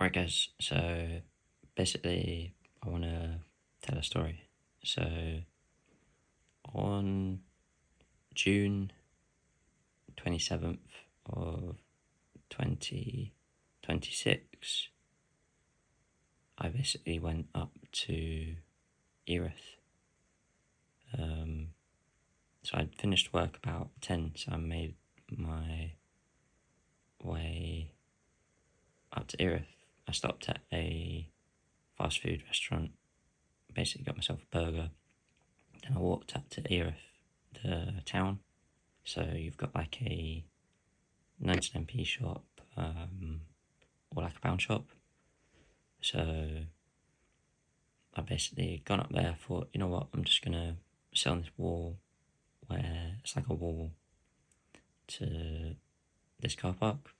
Alright, guys, so basically, I want to tell a story. So, on June 27th of 2026, I basically went up to Erith. So I'd finished work about 10, so I made my way up to Erith. I stopped at a fast food restaurant, basically got myself a burger. Then I walked up to Erith, the town. So you've got like a 99p shop, or like a pound shop. So I basically gone up there, thought, you know what, I'm just gonna sit on this wall where it's like a wall to this car park.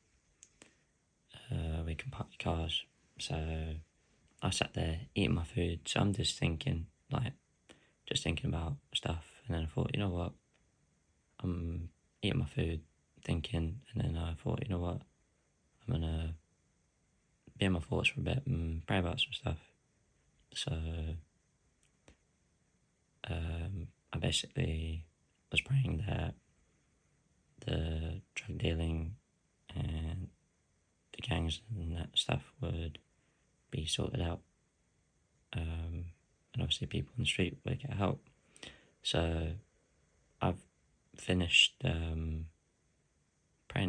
We can park your cars. So I sat there eating my food. So I'm just thinking about stuff. And then I thought, you know what, I'm eating my food, thinking, and then I thought, you know what, I'm gonna be in my thoughts for a bit and pray about some stuff. So I basically was praying that the drug dealing and the gangs and that stuff would be sorted out, and obviously people in the street would get help. So I've finished praying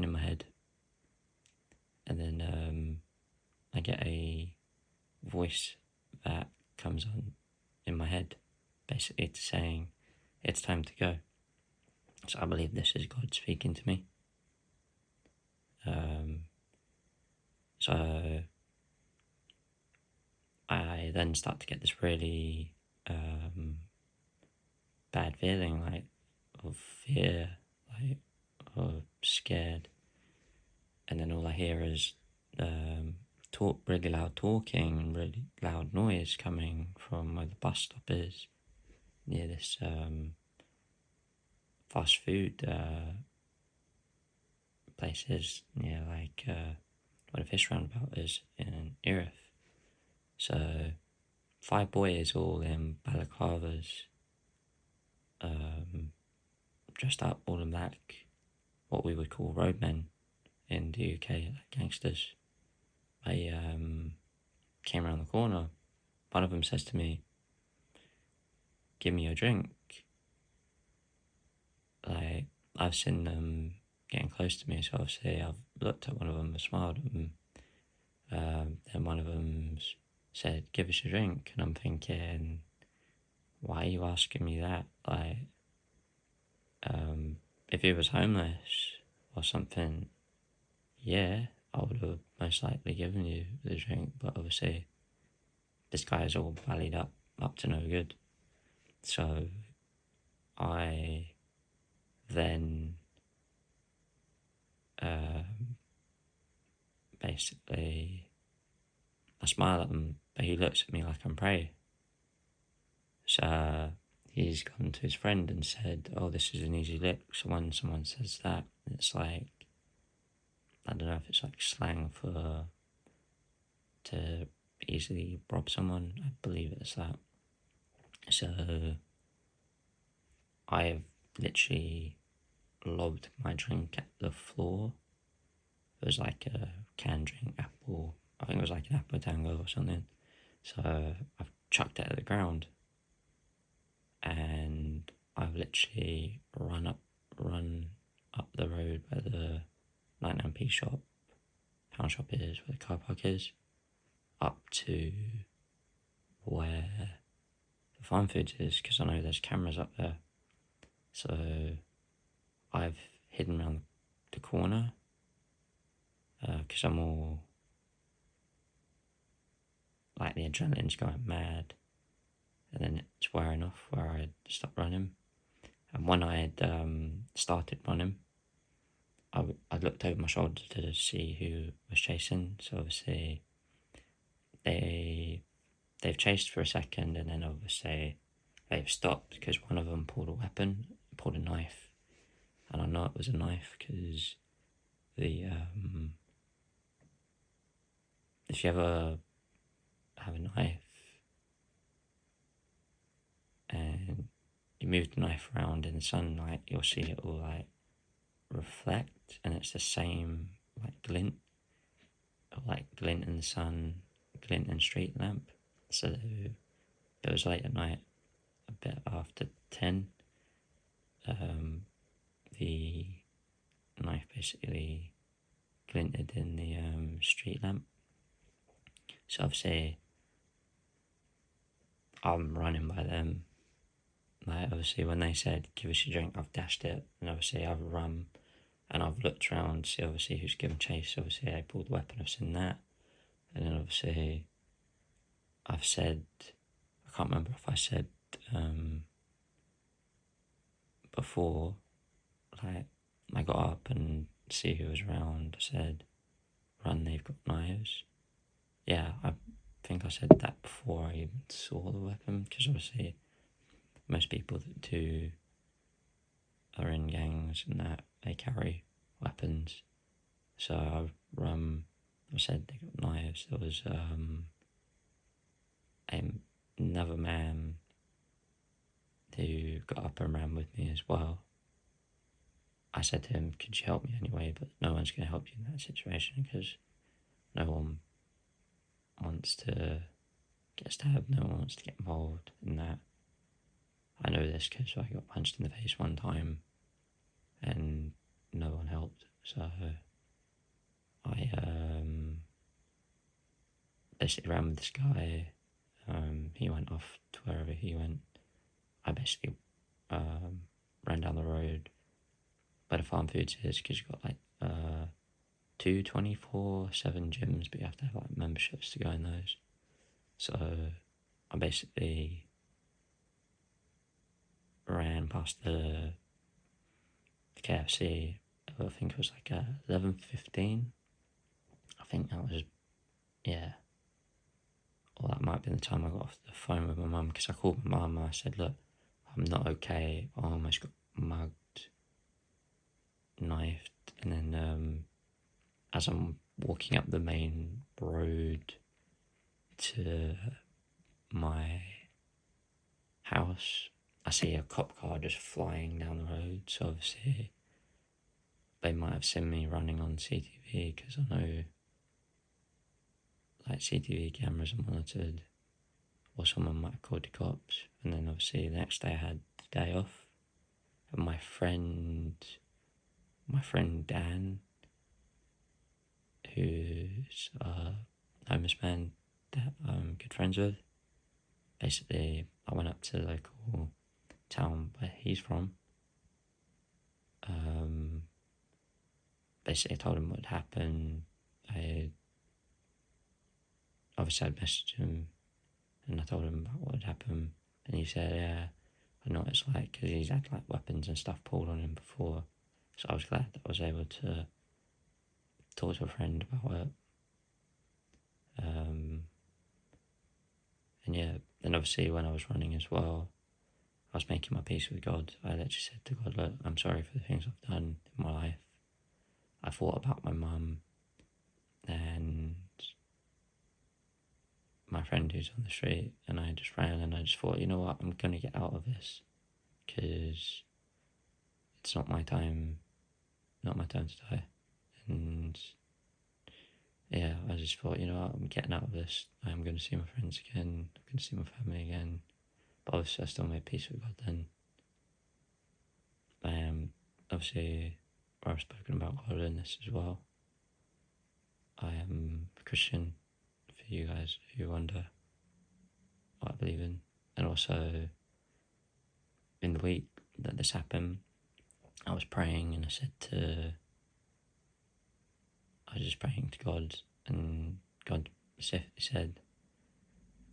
in my head, and then I get a voice that comes on in my head, basically to saying it's time to go. So I believe this is God speaking to me. So I then start to get this really bad feeling, like of fear, like of scared, and then all I hear is really loud talking and really loud noise coming from where the bus stop is, near this fast food places, near like where the fish roundabout is in Erith. So 5 boys all in balaclavas, dressed up all in black, what we would call roadmen in the UK, like gangsters. They came around the corner. One of them says to me, "Give me your drink." Like, I've seen them getting close to me, so obviously I've looked at one of them and smiled at them. Then one of them said, "Give us a drink," and I'm thinking, why are you asking me that? Like, if he was homeless or something, yeah, I would have most likely given you the drink, but obviously this guy is all valleyed up to no good. So I then basically I smile at him, but he looks at me like I'm prey. So he's gone to his friend and said, "Oh, this is an easy lick." So when someone says that, it's like, I don't know if it's like slang for to easily rob someone. I believe it's that. So I've literally lobbed my drink at the floor. It was like a canned drink, apple. I think it was like an apple tango or something. So I've chucked it at the ground, and I've literally run up the road where the 99p shop, pound shop is, where the car park is, up to where the farm foods is, because I know there's cameras up there. So I've hidden around the corner, because I'm all like, the adrenaline's going mad, and then it's wearing off where I stopped running. And when I had started running, I looked over my shoulder to see who was chasing. So obviously they've chased for a second, and then obviously they've stopped because one of them pulled a knife, and I know it was a knife because the if you ever have a knife and you move the knife around in the sunlight, you'll see it all like reflect, and it's the same like glint, or like glint in the sun, glint in street lamp. So it was late at night, a bit after 10. The knife basically glinted in the street lamp. So obviously I'm running by them. Like obviously when they said give us a drink, I've dashed it, and obviously I've run and I've looked around to see obviously who's given chase. Obviously I pulled the weapon, I've seen that, and then obviously I've said, I can't remember if I said before, like I got up and see who was around. I said, run, they've got knives. Yeah, I think I said that before I even saw the weapon, because obviously most people that do are in gangs and that they carry weapons. So I said they got knives. There was another man who got up and ran with me as well. I said to him, could you help me anyway? But no one's going to help you in that situation, because no one wants to get stabbed, no one wants to get involved in that. I know this because I got punched in the face one time and no one helped. So I basically ran with this guy. He went off to wherever he went. I basically ran down the road where the farm foods is, because you've got like 2 24/7 gyms, but you have to have like memberships to go in those. So I basically ran past the KFC. I think it was like 11:15. I think that was, yeah. Or that might have been the time I got off the phone with my mum, because I called my mum and I said, look, I'm not okay. I almost got mugged, knifed, and then as I'm walking up the main road to my house, I see a cop car just flying down the road. So obviously they might have seen me running on CTV, because I know like CTV cameras are monitored, or someone might have called the cops. And then obviously the next day I had the day off, and my friend Dan, who's a homeless man that I'm good friends with, basically I went up to the local town where he's from. Basically I told him what had happened. I'd messaged him and I told him about what had happened, and he said, yeah, I know what it's like, because he's had like weapons and stuff pulled on him before. So I was glad that I was able to talk to a friend about it. And yeah, then obviously when I was running as well, I was making my peace with God. I literally said to God, look, I'm sorry for the things I've done in my life. I thought about my mum and my friend who's on the street, and I just ran, and I just thought, you know what, I'm going to get out of this, because it's not my time to die. And yeah, I just thought, you know what, I'm getting out of this. I'm going to see my friends again, I'm going to see my family again. But obviously I still made peace with God then. Obviously I've spoken about God in this as well. I am a Christian, for you guys who wonder what I believe in. And also in the week that this happened, I was praying, and I was just praying to God, and God specifically said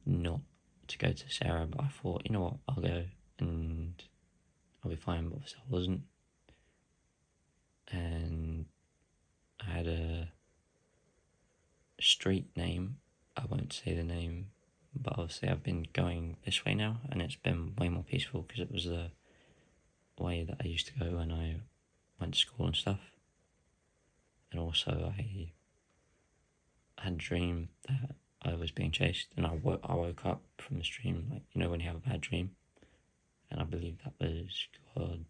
not to go to Sarah, but I thought, you know what, I'll go and I'll be fine, but obviously I wasn't. And I had a street name, I won't say the name, but obviously I've been going this way now, and it's been way more peaceful, because it was the way that I used to go when I went to school and stuff. And also I had a dream that I was being chased, and I woke up from this dream, like, you know, when you have a bad dream, and I believe that was God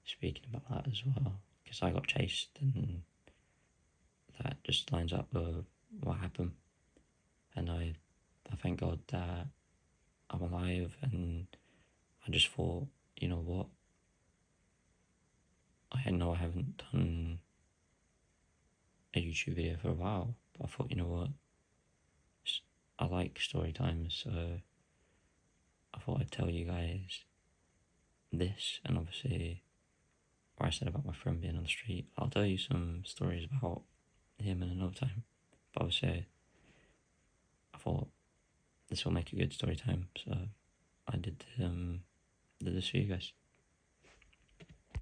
speaking about that as well, because I got chased, and that just lines up with what happened. And I thank God that I'm alive, and I just thought, you know what, I know I haven't done a YouTube video for a while, but I thought, you know what, I like story times, so I thought I'd tell you guys this, and obviously what I said about my friend being on the street. I'll tell you some stories about him in another time, but obviously I thought this will make a good story time, so I did this for you guys.